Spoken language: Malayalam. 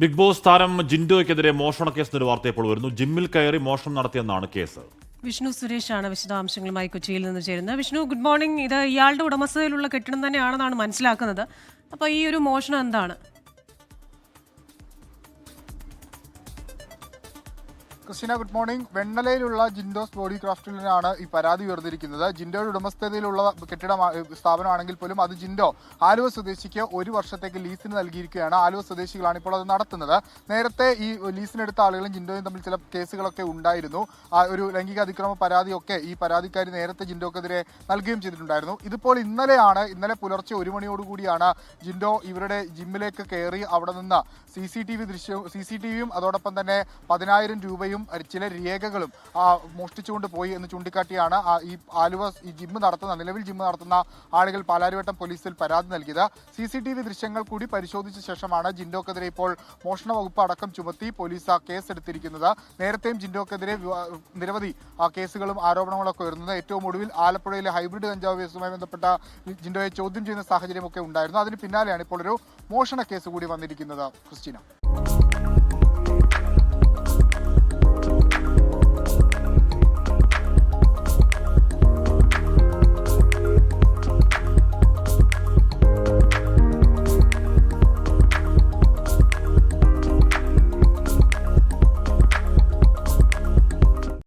ബിഗ് ബോസ് താരം ജിൻഡോയ്ക്കെതിരെ മോഷണ കേസിന്റെ ഒരു വാർത്ത ഇപ്പോൾ വരുന്നു. ജിമ്മിൽ കയറി മോഷണം നടത്തിയെന്നാണ് കേസ്. വിഷ്ണു സുരേഷാണ് വിശദാംശങ്ങളുമായി കൊച്ചിയിൽ നിന്ന് ചേരുന്നത്. Vishnu, good morning. ഇത് ഇയാളുടെ ഉടമസ്ഥതയിലുള്ള കെട്ടിടം തന്നെയാണെന്നാണ് മനസ്സിലാക്കുന്നത്. അപ്പോൾ ഈ ഒരു മോഷണം എന്താണ്? Christina, good morning. വെണ്ണലയിലുള്ള ജിൻഡോസ് ബോഡി ക്രാഫ്റ്റിലാണ് ഈ പരാതി ഉയർന്നിരിക്കുന്നത്. ജിൻഡോയുടെ ഉടമസ്ഥതയിലുള്ള സ്ഥാപനമാണെങ്കിൽ പോലും അത് ജിൻഡോ ആലുവ സ്വദേശിക്ക് 1 വർഷത്തേക്ക് ലീസിന് നൽകിയിരിക്കുകയാണ്. ആലുവ സ്വദേശികളാണ് ഇപ്പോൾ അത് നടത്തുന്നത്. നേരത്തെ ഈ ലീസിനെടുത്ത ആളുകളും ജിൻഡോയും തമ്മിൽ ചില കേസുകളൊക്കെ ഉണ്ടായിരുന്നു. ഒരു ലൈംഗിക അതിക്രമ പരാതിയൊക്കെ ഈ പരാതിക്കാരി നേരത്തെ ജിൻഡോക്കെതിരെ നൽകുകയും ചെയ്തിട്ടുണ്ടായിരുന്നു. ഇതിപ്പോൾ ഇന്നലെ പുലർച്ചെ 1 മണിയോടുകൂടിയാണ് ജിൻഡോ ഇവരുടെ ജിമ്മിലേക്ക് കയറി അവിടെ നിന്ന് CCTVയും അതോടൊപ്പം തന്നെ 10,000 രൂപയും ചില രേഖകളും മോഷ്ടിച്ചുകൊണ്ട് പോയി എന്ന് ചൂണ്ടിക്കാട്ടിയാണ് നിലവിൽ ജിമ്മ് നടത്തുന്ന ആളുകൾ പാലാരിവട്ടം പോലീസിൽ പരാതി നൽകിയത്. CCTV ദൃശ്യങ്ങൾ കൂടി പരിശോധിച്ച ശേഷമാണ് ജിൻഡോക്കെതിരെ ഇപ്പോൾ മോഷണ വകുപ്പ് അടക്കം ചുമത്തി പോലീസ് കേസെടുത്തിരിക്കുന്നത്. നേരത്തെയും ജിൻഡോക്കെതിരെ നിരവധി കേസുകളും ആരോപണങ്ങളൊക്കെ വരുന്നത്. ഏറ്റവും ഒടുവിൽ ആലപ്പുഴയിലെ ഹൈബ്രിഡ് കഞ്ചാവ് കേസുമായി ബന്ധപ്പെട്ട ജിൻഡോയെ ചോദ്യം ചെയ്യുന്ന സാഹചര്യമൊക്കെ ഉണ്ടായിരുന്നു. അതിന് പിന്നാലെയാണ് ഇപ്പോൾ ഒരു മോഷണ കേസ് കൂടി വന്നിരിക്കുന്നത്. ക്രിസ്റ്റീന.